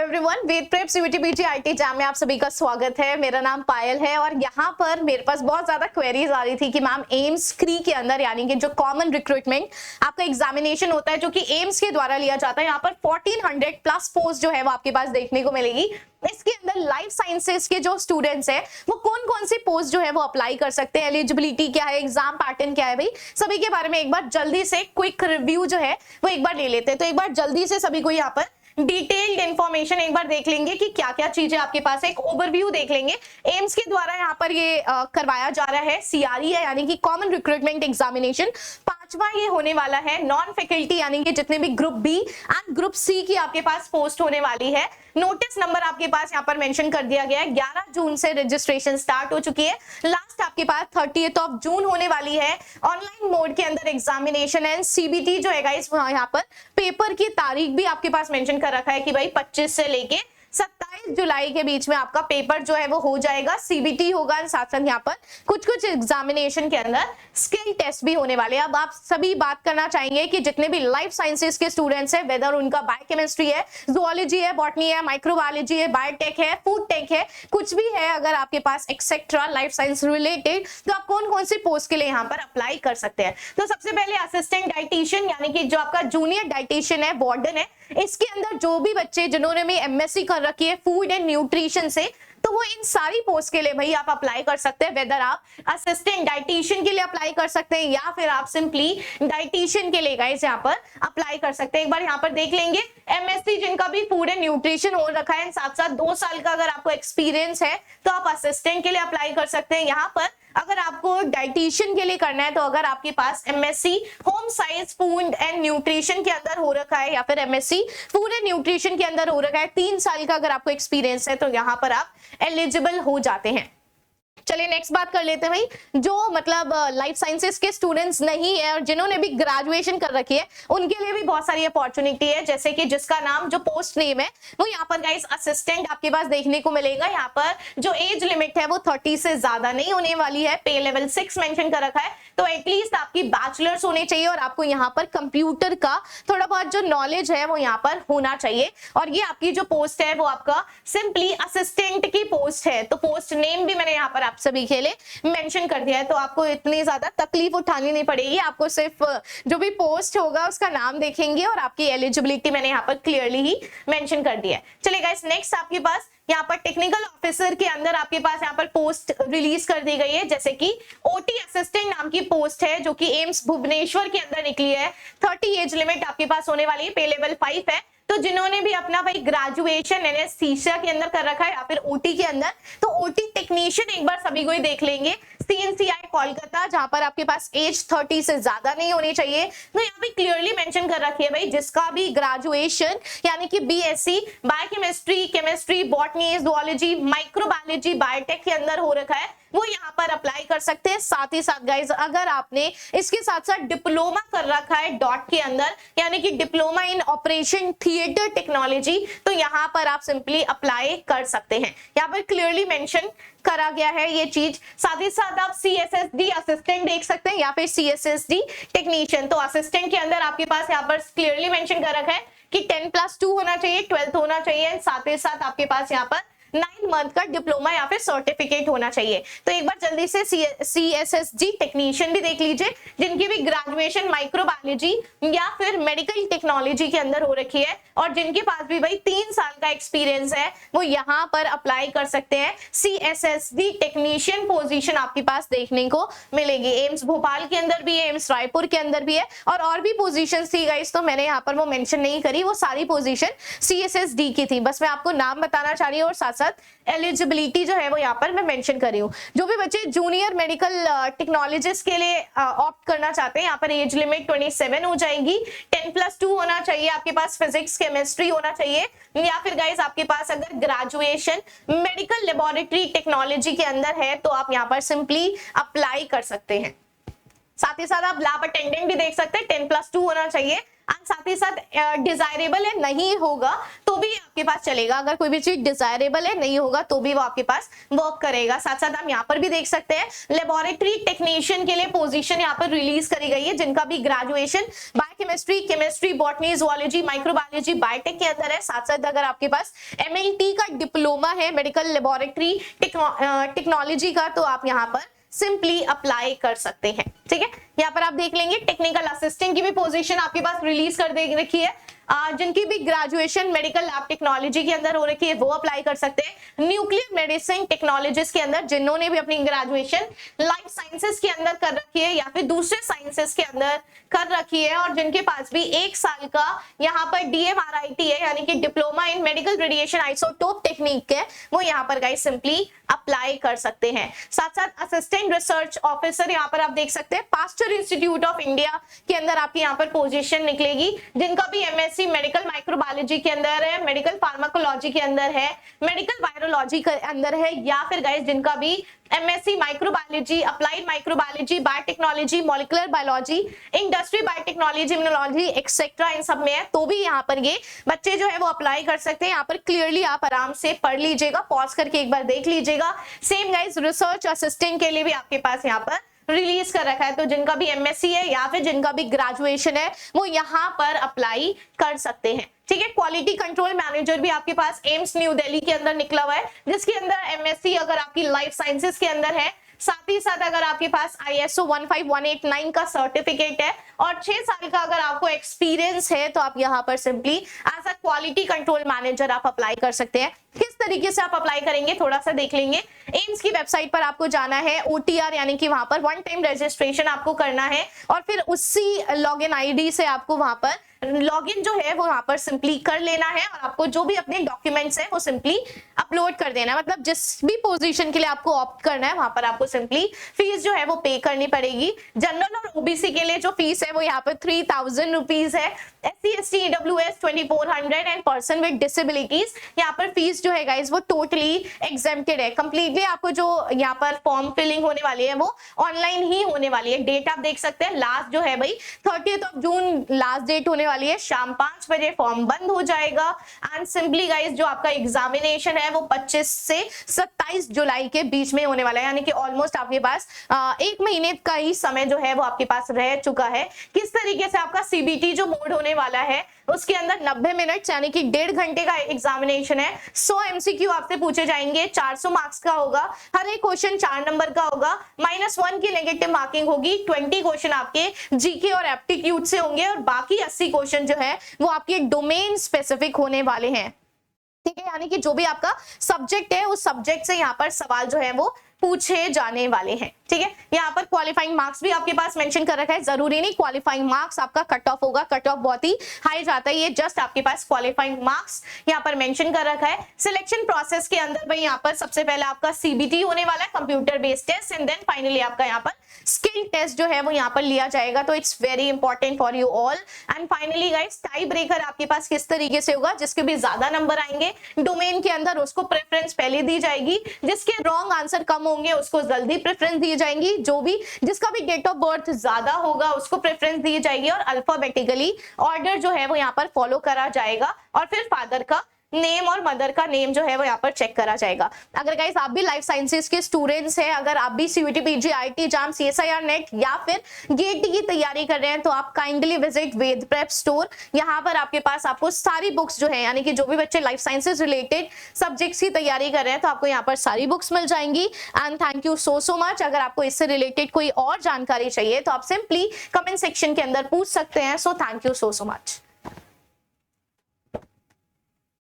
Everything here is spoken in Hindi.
Everyone, Ved prep CUET PT IT exam में आप सभी का स्वागत है। मेरा नाम पायल है और यहाँ पर मेरे पास बहुत ज्यादा क्वेरीज आ रही थी कि मैम एम्स क्री के अंदर यानी कि जो कॉमन रिक्रूटमेंट आपका एग्जामिनेशन होता है जो कि एम्स के द्वारा लिया जाता है, यहाँ पर 1400 प्लस पोस्ट जो है वो आपके पास देखने को मिलेगी। इसके अंदर लाइफ साइंसेस के जो स्टूडेंट्स हैं वो कौन कौन सी पोस्ट जो है वो अप्लाई कर सकते हैं, एलिजिबिलिटी क्या है, एग्जाम पैटर्न क्या है, भाई सभी के बारे में एक बार जल्दी से क्विक रिव्यू जो है वो एक बार ले लेते हैं। तो एक बार जल्दी से सभी को यहाँ पर डिटेल्ड इंफॉर्मेशन एक बार देख लेंगे कि क्या क्या चीजें आपके पास है, एक ओवरव्यू देख लेंगे। एम्स के द्वारा यहाँ पर ये करवाया जा रहा है सीआरई है यानी कि कॉमन रिक्रूटमेंट एग्जामिनेशन। पांचवा ये होने वाला है नॉन फैकल्टी यानी कि जितने भी group B and group C की आपके पास पोस्ट होने वाली है। नोटिस नंबर आपके पास यहाँ पर मेंशन कर दिया गया है। 11 जून से रजिस्ट्रेशन स्टार्ट हो चुकी है, लास्ट आपके पास 30 जून होने वाली है। ऑनलाइन मोड के अंदर एग्जामिनेशन एंड सीबीटी जो है गाइस यहाँ पर पेपर की तारीख भी आपके पास मेंशन कर रखा है कि भाई 25 से लेके 27 जुलाई के बीच में आपका पेपर जो है वो हो जाएगा, सीबीटी होगा। साथ साथ यहाँ पर कुछ एग्जामिनेशन के अंदर स्किल टेस्ट भी होने वाले हैं। अब आप सभी बात करना चाहेंगे कि जितने भी लाइफ साइंसेस के स्टूडेंट्स हैं, वेदर उनका बायोकेमिस्ट्री है, जूलॉजी है, बॉटनी है, माइक्रोबायोलॉजी है, बायोटेक है, फूड टेक है, कुछ भी है अगर आपके पास एक्सेट्रा लाइफ साइंस रिलेटेड, तो आप कौन कौन सी पोस्ट के लिए यहाँ पर अप्लाई कर सकते हैं। तो सबसे पहले असिस्टेंट डाइटिशियन यानी कि जो आपका जूनियर डाइटिशियन है, वार्डन है, इसके अंदर जो भी बच्चे जिन्होंने भी एमएससी कर रखी है फूड एंड न्यूट्रिशन से, तो वो इन सारी पोस्ट के लिए भाई आप अप्लाई कर सकते हैं। वेदर आप असिस्टेंट डाइटिशियन के लिए अप्लाई कर सकते हैं या फिर आप सिंपली डाइटिशियन के लिए गाइस यहाँ पर अप्लाई कर सकते हैं। एक बार यहाँ पर देख लेंगे एमएससी जिनका भी फूड एंड न्यूट्रिशन हो रखा है, साथ साथ 2 साल का अगर आपको एक्सपीरियंस है तो आप असिस्टेंट के लिए अप्लाई कर सकते हैं। यहाँ पर अगर आपको डाइटिशियन के लिए करना है तो अगर आपके पास MSc home science food and nutrition के अंदर हो रखा है या फिर एमएससी फूड एंड न्यूट्रिशन के अंदर हो रखा है, 3 साल का अगर आपको एक्सपीरियंस है तो यहाँ पर आप एलिजिबल हो जाते हैं। चलिए नेक्स्ट बात कर लेते हैं भाई, जो मतलब लाइफ साइंसेस के स्टूडेंट्स नहीं है और जिन्होंने भी ग्रेजुएशन कर रखी है उनके लिए भी बहुत सारी अपॉर्चुनिटी है। जैसे कि जिसका नाम जो पोस्ट नेम है वो यहाँ पर गाइस असिस्टेंट आपके पास देखने को मिलेगा। यहाँ पर जो एज लिमिट है वो 30 से ज्यादा नहीं होने वाली है, पे लेवल 6 मेंशन कर रखा है, तो एटलीस्ट आपकी बैचलर्स होने चाहिए और आपको यहाँ पर कंप्यूटर का थोड़ा बहुत जो नॉलेज है वो यहाँ पर होना चाहिए। और ये आपकी जो पोस्ट है वो आपका सिंपली असिस्टेंट की पोस्ट है, तो पोस्ट नेम भी मैंने यहाँ पर आप सभी के लिए मेंशन कर दिया है, तो आपको इतनी ज्यादा तकलीफ उठानी नहीं पड़ेगी। आपको सिर्फ जो भी पोस्ट होगा उसका नाम देखेंगे और आपकी एलिजिबिलिटी मैंने यहाँ पर क्लियरली ही मेंशन कर दिया है। चलिए गाइस नेक्स्ट आपके पास यहाँ पर टेक्निकल ऑफिसर के अंदर आपके पास यहाँ पर पोस्ट रिलीज कर दी गई है, जैसे कि ओटी असिस्टेंट नाम की पोस्ट है जो कि एम्स भुवनेश्वर के अंदर निकली है। 30 एज लिमिट आपके पास होने वाली है, पे लेवल 5 है। तो जिन्होंने भी अपना भाई ग्रेजुएशन एनेस्थीसिया के अंदर कर रखा है या फिर ओटी के अंदर, तो ओटी टेक्नीशियन एक बार सभी को ही देख लेंगे। सीएनसीआई कोलकाता जहां पर आपके पास एज 30 से ज्यादा नहीं होनी चाहिए, तो यहाँ पे क्लियरली मेंशन कर रखी है भाई जिसका भी ग्रेजुएशन यानी कि BSc biochemistry, chemistry, botany, zoology, microbiology, biotech के अंदर हो रखा है वो यहाँ पर अप्लाई कर सकते हैं। साथ ही साथ गाइज अगर आपने इसके साथ साथ डिप्लोमा कर रखा है डॉट के अंदर यानी कि diploma in operation theatre technology, तो यहाँ पर आप सिंपली अप्लाई कर सकते हैं। यहाँ पर क्लियरली मेंशन करा गया है ये चीज। साथ ही साथ आप सीएसएसडी असिस्टेंट देख सकते हैं या फिर सीएसएसडी टेक्नीशियन, तो असिस्टेंट के अंदर आपके पास यहाँ पर क्लियरली मेंशन कर रखा है कि 10+2 होना चाहिए, 12th होना चाहिए, साथ ही साथ आपके पास यहाँ पर 9 मंथ का डिप्लोमा या फिर सर्टिफिकेट होना चाहिए। तो एक बार जल्दी से सीएसएसडी टेक्नीशियन भी देख लीजिए जिनकी भी ग्रेजुएशन माइक्रोबायोलॉजी या फिर मेडिकल टेक्नोलॉजी के अंदर हो रखी है और जिनके पास भी भाई 3 साल का एक्सपीरियंस है वो यहाँ पर अप्लाई कर सकते हैं। सीएसएसडी टेक्नीशियन पोजीशन आपके पास देखने को मिलेगी। एम्स भोपाल के अंदर भी है, एम्स रायपुर के अंदर भी है और भी पोजीशन थी गाइस, तो मैंने यहाँ पर वो मेंशन नहीं करी, वो सारी पोजीशन सीएसएसडी की थी। बस मैं आपको नाम बताना चाह रही हूँ और साथ एलिजिबिलिटी जो है वो यहाँ पर मैं मेंशन कर रही हूँ। जो भी बच्चे जूनियर मेडिकल टेक्नोलॉजिस्ट के लिए ऑप्ट करना चाहते हैं, यहाँ पर एज लिमिट 27 हो जाएगी, 10+2 होना चाहिए, आपके पास फिजिक्स केमिस्ट्री होना चाहिए या फिर गाइस आपके पास अगर ग्रेजुएशन मेडिकल लेबोरेटरी टेक्नोलॉजी के अंदर है तो आप यहाँ पर सिंपली अप्लाई कर सकते हैं। साथ ही साथ आप लैब अटेंडेंट भी देख सकते हैं, 10+2 होना चाहिए। साथ ही साथ डिजायरेबल है नहीं होगा तो भी आपके पास चलेगा, अगर कोई भी चीज डिजायरेबल है नहीं होगा तो भी वो आपके पास वर्क करेगा। साथ साथ हम यहाँ पर भी देख सकते हैं लेबोरेटरी टेक्नीशियन के लिए पोजीशन यहाँ पर रिलीज करी गई है जिनका भी graduation biochemistry, chemistry, botany, zoology, microbiology, biotech के अंदर है। साथ साथ अगर आपके पास MLT का डिप्लोमा है मेडिकल लेबोरेटरी टेक्नोलॉजी का, तो आप यहाँ पर सिंपली अप्लाई कर सकते हैं। ठीक है, यहाँ पर आप देख लेंगे टेक्निकल असिस्टेंट की भी पोजीशन आपके पास रिलीज कर दे रखी है। जिनकी भी ग्रेजुएशन मेडिकल लैब टेक्नोलॉजी के अंदर हो रखी है वो अप्लाई कर सकते हैं। न्यूक्लियर मेडिसिन टेक्नोलॉजिस्ट के अंदर जिन्होंने भी अपनी ग्रेजुएशन लाइफ साइंसेस के अंदर कर रखी है या फिर दूसरे साइंसेस के अंदर कर रखी है और जिनके पास भी 1 साल का यहाँ पर DMRIT है यानी कि diploma in medical radiation isotope technique है, वो यहाँ पर गाइस सिंपली अप्लाई कर सकते हैं। साथ साथ असिस्टेंट रिसर्च ऑफिसर यहाँ पर आप देख सकते हैं पास्चर इंस्टीट्यूट ऑफ इंडिया के अंदर आपकी यहाँ पर पोजीशन निकलेगी। जिनका भी MSc मेडिकल माइक्रोबायोलॉजी के अंदर है, मेडिकल फार्माकोलॉजी के अंदर है, मेडिकल वायरोलॉजी के अंदर है, या फिर गाइस जिनका भी MSc microbiology, applied microbiology, biotechnology, molecular biology, industry biotechnology, immunology etcetera इन सब में है, तो भी यहाँ पर ये बच्चे जो है वो अप्लाई कर सकते हैं। यहाँ पर क्लियरली आप आराम से पढ़ लीजिएगा, पॉज करके एक बार देख लीजिएगा। सेम गाइस रिसर्च असिस्टेंट के लिए भी आपके पास यहाँ पर रिलीज कर रखा है, तो जिनका भी MSc है या फिर जिनका भी ग्रेजुएशन है वो यहाँ पर अप्लाई कर सकते हैं। ठीक है, क्वालिटी कंट्रोल मैनेजर भी आपके पास एम्स न्यू दिल्ली के अंदर निकला हुआ है, जिसके अंदर MSc अगर आपकी लाइफ साइंसेस के अंदर है, साथ ही साथ अगर आपके पास ISO 15189 का सर्टिफिकेट है और 6 साल का अगर आपको एक्सपीरियंस है, तो आप यहाँ पर simply as a quality control manager आप अप्लाई कर सकते हैं। किस तरीके से आप अप्लाई करेंगे थोड़ा सा देख लेंगे। एम्स की वेबसाइट पर आपको जाना है, OTR यानी कि वहां पर 1 टाइम रजिस्ट्रेशन आपको करना है और फिर उसी लॉगिन ID से आपको वहां पर लॉगिन जो है वो यहाँ पर सिंपली कर लेना है और आपको जो भी अपने डॉक्यूमेंट्स है वो सिंपली अपलोड कर देना है। मतलब जिस भी पोजीशन के लिए आपको ऑप्ट करना है वहां पर आपको सिंपली फीस जो है वो पे करनी पड़ेगी। जनरल और OBC के लिए जो फीस है वो यहाँ पर 3000 रुपीज है, SC ST EWS 2400 and person with disabilities यहाँ पर फीस जो है गाइस वो टोटली एग्जेम्प्टेड है। कंप्लीटली आपको जो यहाँ पर फॉर्म फिलिंग होने वाली है वो ऑनलाइन ही होने वाली है। डेट आप देख सकते हैं, लास्ट जो है भाई 30 जून लास्ट डेट होने वाली है, शाम 5 बजे फॉर्म बंद हो जाएगा। एंड सिंपली गाइस जो आपका एग्जामिनेशन है वो 25 से 27 जुलाई के बीच में होने वाला है, यानी कि ऑलमोस्ट आपके पास 1 महीने का ही समय जो है वो आपके पास रह चुका है। किस तरीके से आपका CBT जो मोड होने वाला है उसके अंदर 90 मिनट यानी कि 1.5 घंटे का एग्जामिनेशन है। 100 MCQ आपसे पूछे जाएंगे, 400 मार्क्स का होगा, हर एक क्वेश्चन 4 नंबर का होगा, -1 की नेगेटिव मार्किंग होगी, 20 क्वेश्चन आपके GK और एप्टीट्यूड से होंगे और बाकी 80 क्वेश्चन जो है वो आपके डोमेन स्पेसिफिक होने वाले हैं। ठीक है, यानी कि जो भी आपका सब्जेक्ट है उस सब्जेक्ट से यहाँ पर सवाल जो है वो पूछे जाने वाले हैं। ठीक है, यहाँ पर क्वालिफाइंग मार्क्स भी आपके पास मेंशन कर रखा है, जरूरी नहीं क्वालिफाइंग मार्क्स आपका कट ऑफ होगा, कट ऑफ बहुत ही हाई जाता है, ये जस्ट आपके पास क्वालिफाइंग मार्क्स यहाँ पर मेंशन कर रखा है। सिलेक्शन प्रोसेस के अंदर भाई यहाँ पर सबसे पहले आपका CBT होने वाला है, computer based test, and then finally आपका यहाँ पर स्किल टेस्ट जो है वो यहाँ पर लिया जाएगा। तो it's very important for you all. And finally guys tie breaker आपके पास किस तरीके से होगा, जिसके भी ज्यादा नंबर आएंगे डोमेन के अंदर उसको प्रेफरेंस पहले दी जाएगी, जिसके रॉन्ग आंसर कम होंगे उसको जल्दी प्रेफरेंस दी जाएंगी, जो भी जिसका भी डेट ऑफ बर्थ ज्यादा होगा उसको प्रेफरेंस दी जाएगी और अल्फाबेटिकली ऑर्डर जो है वो यहाँ पर फॉलो करा जाएगा और फिर फादर का नेम और मदर का नेम जो है वो यहाँ पर चेक करा जाएगा। अगर गाइस आप भी लाइफ साइंसेस के स्टूडेंट्स हैं, अगर आप भी CUET PG IIT JAM CSIR net या फिर GATE की तैयारी कर रहे हैं, तो आप काइंडली विजिट वेद प्रेप स्टोर। यहाँ पर आपके पास आपको सारी बुक्स जो है, यानी कि जो भी बच्चे लाइफ साइंसेस रिलेटेड सब्जेक्ट्स की तैयारी कर रहे हैं, तो आपको यहाँ पर सारी बुक्स मिल जाएंगी। And thank you so much. अगर आपको इससे रिलेटेड कोई और जानकारी चाहिए तो आप सिंपली कमेंट सेक्शन के अंदर पूछ सकते हैं। So thank you so much.